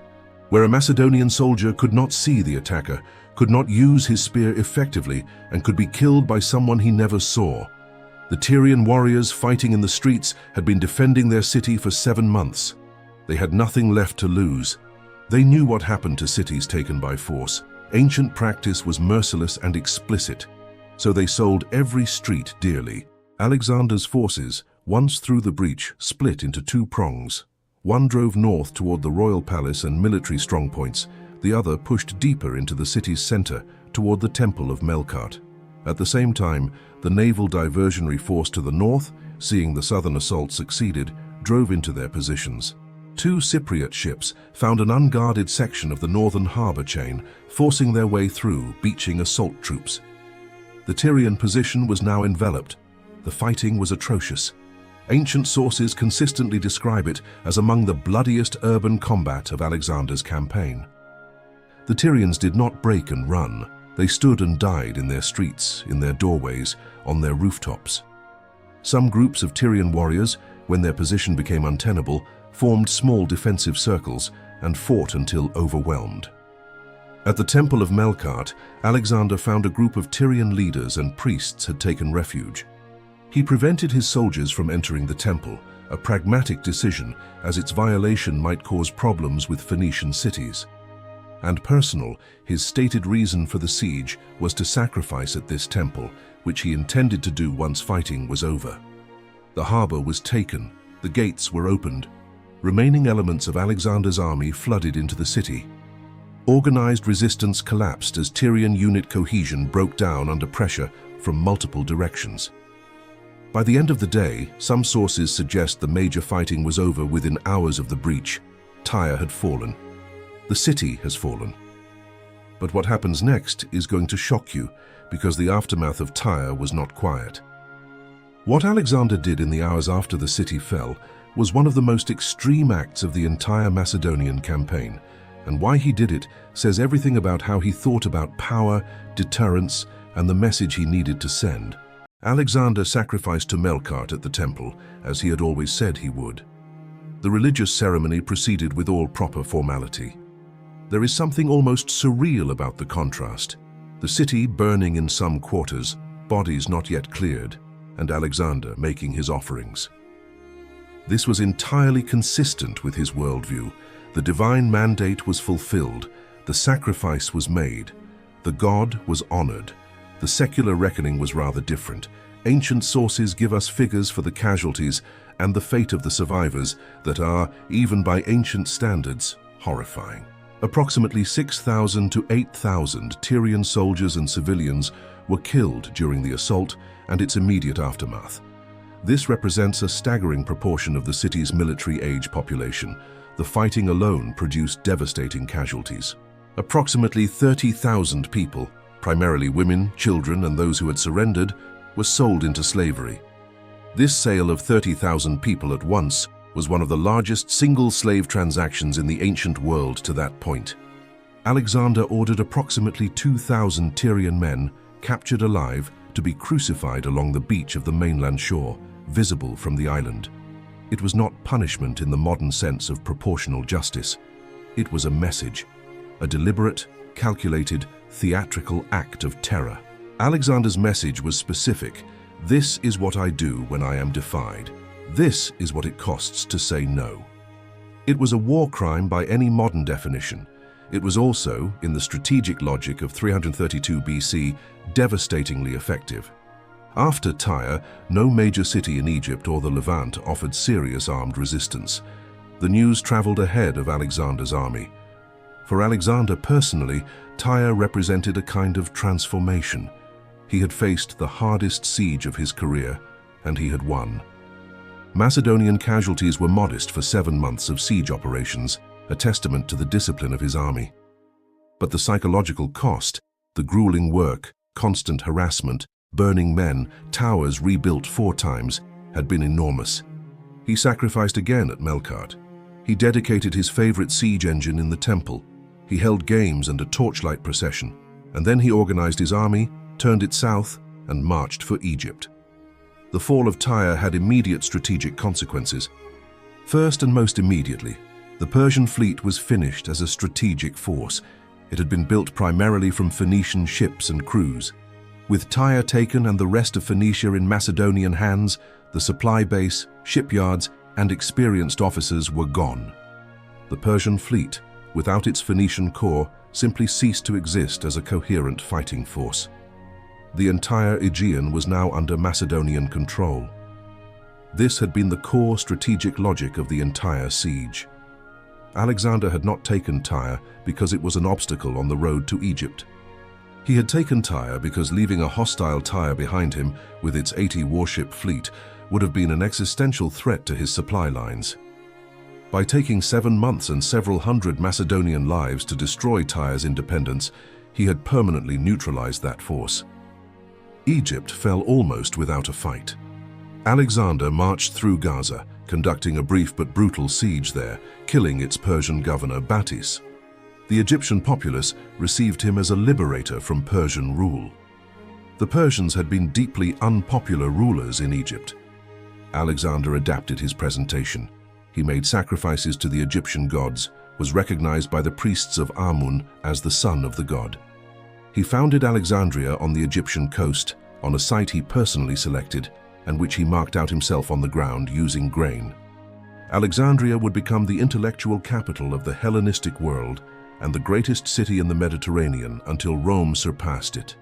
Where a Macedonian soldier could not see the attacker, could not use his spear effectively, and could be killed by someone he never saw. The Tyrian warriors fighting in the streets had been defending their city for 7 months. They had nothing left to lose. They knew what happened to cities taken by force. Ancient practice was merciless and explicit, so they sold every street dearly. Alexander's forces, once through the breach, split into 2 prongs. One drove north toward the royal palace and military strongpoints. The other pushed deeper into the city's center, toward the Temple of Melkart. At the same time, the naval diversionary force to the north, seeing the southern assault succeeded, drove into their positions. 2 Cypriot ships found an unguarded section of the northern harbor chain, forcing their way through, beaching assault troops. The Tyrian position was now enveloped. The fighting was atrocious. Ancient sources consistently describe it as among the bloodiest urban combat of Alexander's campaign. The Tyrians did not break and run. They stood and died in their streets, in their doorways, on their rooftops. Some groups of Tyrian warriors, when their position became untenable, formed small defensive circles and fought until overwhelmed. At the Temple of Melkart, Alexander found a group of Tyrian leaders and priests had taken refuge. He prevented his soldiers from entering the temple, a pragmatic decision as its violation might cause problems with Phoenician cities. And personal, his stated reason for the siege was to sacrifice at this temple, which he intended to do once fighting was over. The harbor was taken, the gates were opened. Remaining elements of Alexander's army flooded into the city. Organized resistance collapsed as Tyrian unit cohesion broke down under pressure from multiple directions. By the end of the day, some sources suggest the major fighting was over within hours of the breach. Tyre had fallen. The city has fallen. But what happens next is going to shock you, because the aftermath of Tyre was not quiet. What Alexander did in the hours after the city fell was one of the most extreme acts of the entire Macedonian campaign, and why he did it says everything about how he thought about power, deterrence, and the message he needed to send. Alexander sacrificed to Melkart at the temple, as he had always said he would. The religious ceremony proceeded with all proper formality. There is something almost surreal about the contrast. The city burning in some quarters, bodies not yet cleared, and Alexander making his offerings. This was entirely consistent with his worldview. The divine mandate was fulfilled, the sacrifice was made, the god was honored. The secular reckoning was rather different. Ancient sources give us figures for the casualties and the fate of the survivors that are, even by ancient standards, horrifying. Approximately 6,000 to 8,000 Tyrian soldiers and civilians were killed during the assault and its immediate aftermath. This represents a staggering proportion of the city's military-age population. The fighting alone produced devastating casualties. Approximately 30,000 people, primarily women, children, and those who had surrendered, were sold into slavery. This sale of 30,000 people at once was one of the largest single slave transactions in the ancient world to that point. Alexander ordered approximately 2,000 Tyrian men, captured alive, to be crucified along the beach of the mainland shore, visible from the island. It was not punishment in the modern sense of proportional justice. It was a message, a deliberate, calculated, theatrical act of terror. Alexander's message was specific. This is what I do when I am defied. This is what it costs to say no. It was a war crime by any modern definition. It was also, in the strategic logic of 332 BC, devastatingly effective. After Tyre, no major city in Egypt or the Levant offered serious armed resistance. The news traveled ahead of Alexander's army. For Alexander personally, Tyre represented a kind of transformation. He had faced the hardest siege of his career, and he had won. Macedonian casualties were modest for 7 months of siege operations, a testament to the discipline of his army. But the psychological cost, the grueling work, constant harassment, burning men, towers rebuilt 4 times, had been enormous. He sacrificed again at Melkart. He dedicated his favorite siege engine in the temple. He held games and a torchlight procession, and then he organized his army, turned it south, and marched for Egypt. The fall of Tyre had immediate strategic consequences. First and most immediately, the Persian fleet was finished as a strategic force. It had been built primarily from Phoenician ships and crews. With Tyre taken and the rest of Phoenicia in Macedonian hands, the supply base, shipyards, and experienced officers were gone. The Persian fleet, without its Phoenician core, simply ceased to exist as a coherent fighting force. The entire Aegean was now under Macedonian control. This had been the core strategic logic of the entire siege. Alexander had not taken Tyre because it was an obstacle on the road to Egypt. He had taken Tyre because leaving a hostile Tyre behind him with its 80-warship fleet would have been an existential threat to his supply lines. By taking 7 months and several hundred Macedonian lives to destroy Tyre's independence, he had permanently neutralized that force. Egypt fell almost without a fight. Alexander marched through Gaza, conducting a brief but brutal siege there, killing its Persian governor Batis. The Egyptian populace received him as a liberator from Persian rule. The Persians had been deeply unpopular rulers in Egypt. Alexander adapted his presentation. He made sacrifices to the Egyptian gods, was recognized by the priests of Amun as the son of the god. He founded Alexandria on the Egyptian coast, on a site he personally selected, and which he marked out himself on the ground using grain. Alexandria would become the intellectual capital of the Hellenistic world and the greatest city in the Mediterranean until Rome surpassed it.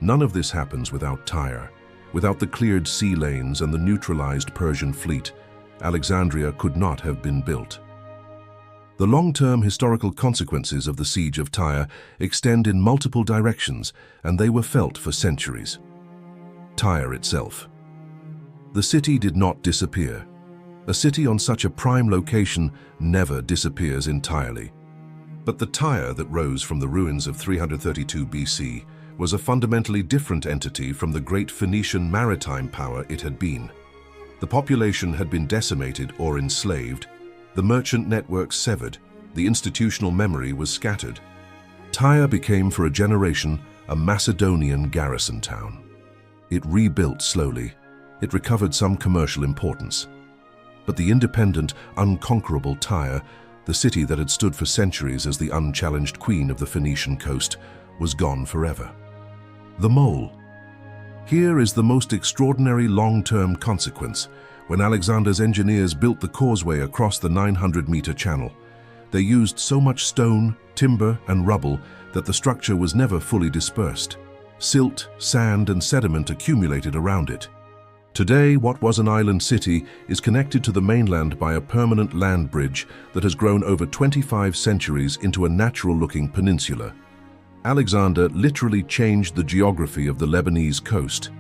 None of this happens without Tyre. Without the cleared sea lanes and the neutralized Persian fleet, Alexandria could not have been built. The long-term historical consequences of the siege of Tyre extend in multiple directions, and they were felt for centuries. Tyre itself. The city did not disappear. A city on such a prime location never disappears entirely. But the Tyre that rose from the ruins of 332 BC was a fundamentally different entity from the great Phoenician maritime power it had been. The population had been decimated or enslaved, the merchant network severed, the institutional memory was scattered. Tyre became for a generation a Macedonian garrison town. It rebuilt slowly. It recovered some commercial importance. But the independent, unconquerable Tyre, the city that had stood for centuries as the unchallenged queen of the Phoenician coast, was gone forever. The mole. Here is the most extraordinary long-term consequence. When Alexander's engineers built the causeway across the 900-meter channel, they used so much stone, timber, and rubble that the structure was never fully dispersed. Silt, sand, and sediment accumulated around it. Today, what was an island city is connected to the mainland by a permanent land bridge that has grown over 25 centuries into a natural-looking peninsula. Alexander literally changed the geography of the Lebanese coast.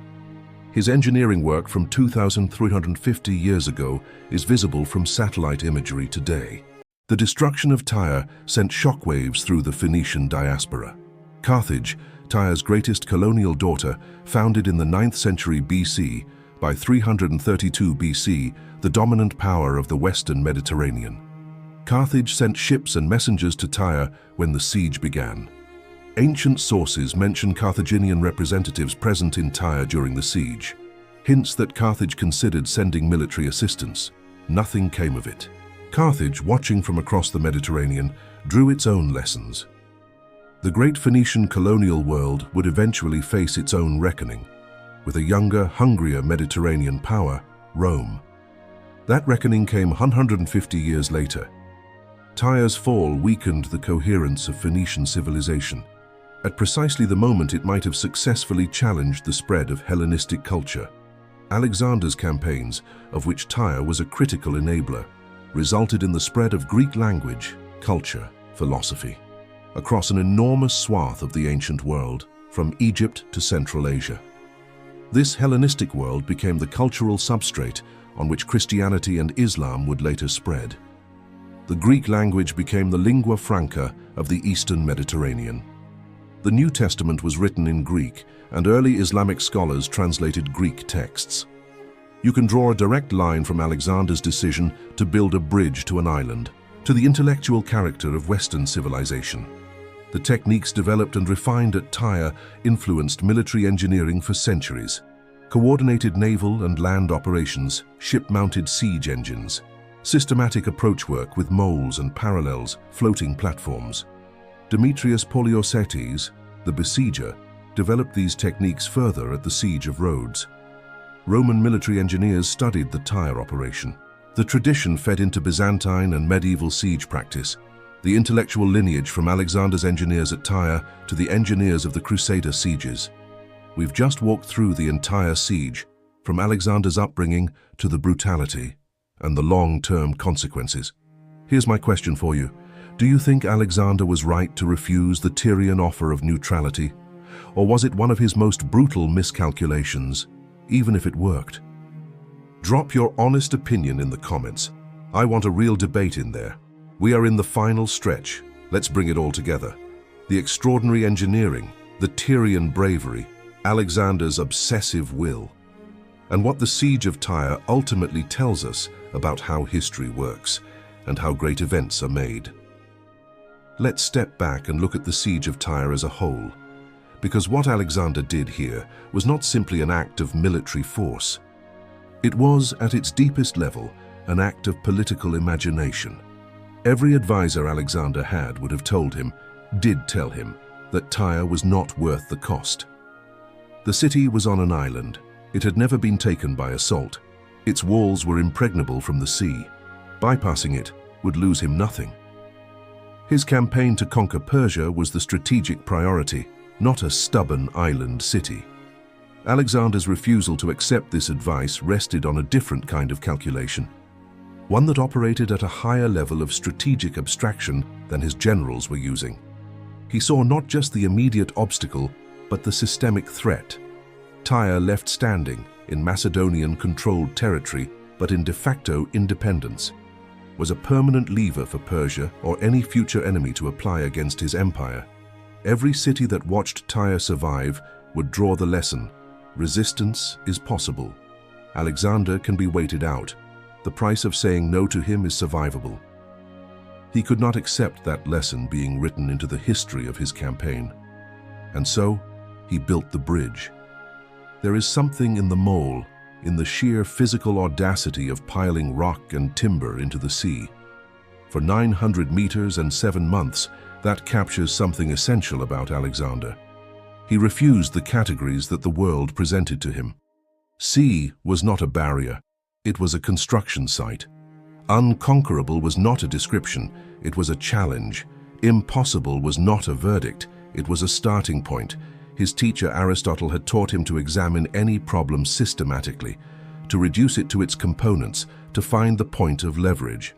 His engineering work from 2,350 years ago is visible from satellite imagery today. The destruction of Tyre sent shockwaves through the Phoenician diaspora. Carthage, Tyre's greatest colonial daughter, founded in the 9th century BC, by 332 BC, the dominant power of the Western Mediterranean. Carthage sent ships and messengers to Tyre when the siege began. Ancient sources mention Carthaginian representatives present in Tyre during the siege. Hints that Carthage considered sending military assistance. Nothing came of it. Carthage, watching from across the Mediterranean, drew its own lessons. The great Phoenician colonial world would eventually face its own reckoning, with a younger, hungrier Mediterranean power, Rome. That reckoning came 150 years later. Tyre's fall weakened the coherence of Phoenician civilization. At precisely the moment it might have successfully challenged the spread of Hellenistic culture. Alexander's campaigns, of which Tyre was a critical enabler, resulted in the spread of Greek language, culture, philosophy, across an enormous swath of the ancient world, from Egypt to Central Asia. This Hellenistic world became the cultural substrate on which Christianity and Islam would later spread. The Greek language became the lingua franca of the Eastern Mediterranean. The New Testament was written in Greek, and early Islamic scholars translated Greek texts. You can draw a direct line from Alexander's decision to build a bridge to an island, to the intellectual character of Western civilization. The techniques developed and refined at Tyre influenced military engineering for centuries. Coordinated naval and land operations, ship-mounted siege engines, systematic approach work with moles and parallels, floating platforms. Demetrius Poliorcetes, the besieger, developed these techniques further at the Siege of Rhodes. Roman military engineers studied the Tyre operation. The tradition fed into Byzantine and medieval siege practice, the intellectual lineage from Alexander's engineers at Tyre to the engineers of the Crusader sieges. We've just walked through the entire siege, from Alexander's upbringing to the brutality and the long-term consequences. Here's my question for you. Do you think Alexander was right to refuse the Tyrian offer of neutrality? Or was it one of his most brutal miscalculations, even if it worked? Drop your honest opinion in the comments. I want a real debate in there. We are in the final stretch. Let's bring it all together. The extraordinary engineering, the Tyrian bravery, Alexander's obsessive will, and what the Siege of Tyre ultimately tells us about how history works and how great events are made. Let's step back and look at the Siege of Tyre as a whole, because what Alexander did here was not simply an act of military force. It was, at its deepest level, an act of political imagination. Every advisor Alexander had would have told him, did tell him, that Tyre was not worth the cost. The city was on an island. It had never been taken by assault. Its walls were impregnable from the sea. Bypassing it would lose him nothing. His campaign to conquer Persia was the strategic priority, not a stubborn island city. Alexander's refusal to accept this advice rested on a different kind of calculation, one that operated at a higher level of strategic abstraction than his generals were using. He saw not just the immediate obstacle, but the systemic threat. Tyre left standing in Macedonian-controlled territory, but in de facto independence, was a permanent lever for Persia or any future enemy to apply against his empire. Every city that watched Tyre survive would draw the lesson: resistance is possible. Alexander can be waited out. The price of saying no to him is survivable. He could not accept that lesson being written into the history of his campaign. And so, he built the bridge. There is something in the mole, in the sheer physical audacity of piling rock and timber into the sea. For 900 meters and 7 months, that captures something essential about Alexander. He refused the categories that the world presented to him. Sea was not a barrier, it was a construction site. Unconquerable was not a description, it was a challenge. Impossible was not a verdict, it was a starting point. His teacher Aristotle had taught him to examine any problem systematically, to reduce it to its components, to find the point of leverage.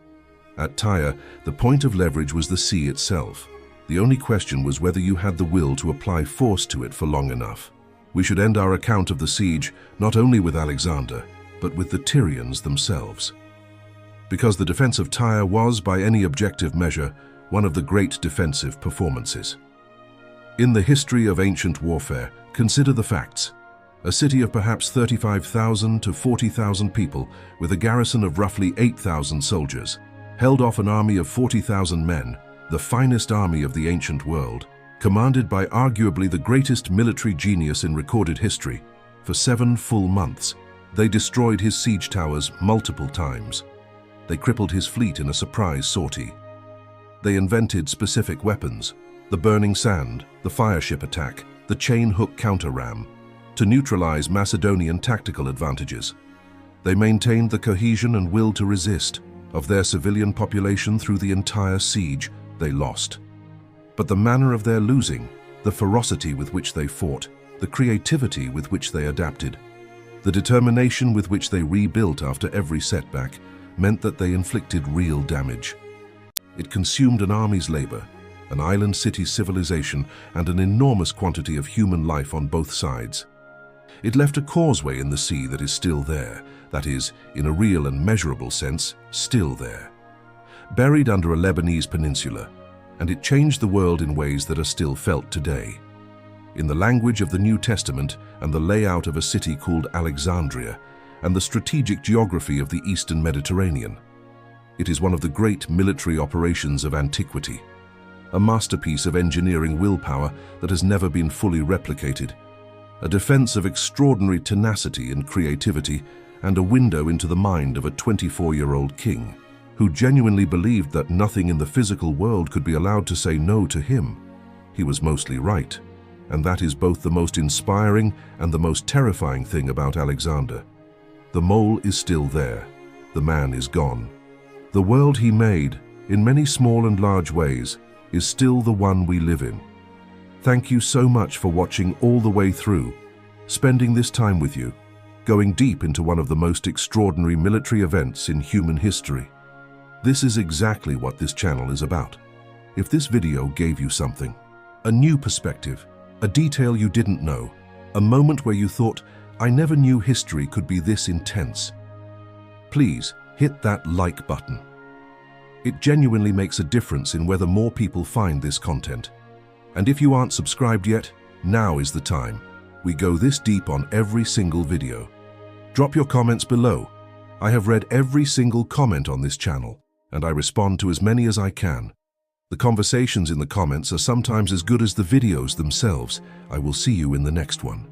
At Tyre, the point of leverage was the sea itself. The only question was whether you had the will to apply force to it for long enough. We should end our account of the siege not only with Alexander, but with the Tyrians themselves. Because the defense of Tyre was, by any objective measure, one of the great defensive performances. In the history of ancient warfare, consider the facts. A city of perhaps 35,000 to 40,000 people, with a garrison of roughly 8,000 soldiers, held off an army of 40,000 men, the finest army of the ancient world, commanded by arguably the greatest military genius in recorded history. For 7 full months, they destroyed his siege towers multiple times. They crippled his fleet in a surprise sortie. They invented specific weapons: the burning sand, the fireship attack, the chain hook counter-ram, to neutralize Macedonian tactical advantages. They maintained the cohesion and will to resist of their civilian population through the entire siege. They lost. But the manner of their losing, the ferocity with which they fought, the creativity with which they adapted, the determination with which they rebuilt after every setback, meant that they inflicted real damage. It consumed an army's labor, an island city's civilization, and an enormous quantity of human life on both sides. It left a causeway in the sea that is still there, that is, in a real and measurable sense, still there. Buried under a Lebanese peninsula, and it changed the world in ways that are still felt today. In the language of the New Testament and the layout of a city called Alexandria, and the strategic geography of the Eastern Mediterranean. It is one of the great military operations of antiquity, a masterpiece of engineering willpower that has never been fully replicated. a defense of extraordinary tenacity and creativity, and a window into the mind of a 24-year-old king, who genuinely believed that nothing in the physical world could be allowed to say no to him. He was mostly right, and that is both the most inspiring and the most terrifying thing about Alexander. The mole is still there. The man is gone. The world he made, in many small and large ways, is still the one we live in. Thank you so much for watching all the way through, spending this time with you, going deep into one of the most extraordinary military events in human history. This is exactly what this channel is about. If this video gave you something, a new perspective, a detail you didn't know, a moment where you thought, I never knew history could be this intense, please hit that like button. It genuinely makes a difference in whether more people find this content. And if you aren't subscribed yet, now is the time. We go this deep on every single video. Drop your comments below. I have read every single comment on this channel, and I respond to as many as I can. The conversations in the comments are sometimes as good as the videos themselves. I will see you in the next one.